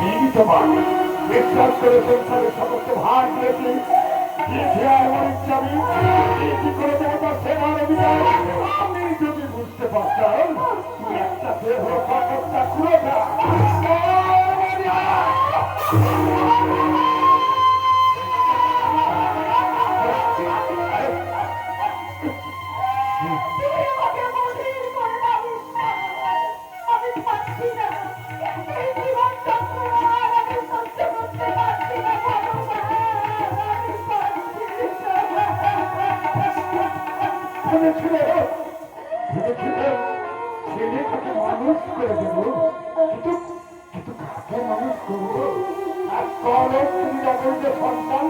দিনই তোমার বিশ্বাস করে সংসারের সমস্ত ভার দিয়েছি। কি করে দেবতা সেবার অধিকার আমি যদি বুঝতে পারতাম তুমি একটা দেহ পাঠকটা খুঁড়োটা ছেলেটাকে মানুষ করে দেব, কিন্তু কিন্তু কাকে মানুষ করবো? আর কলম তুমি যখন যে সন্তান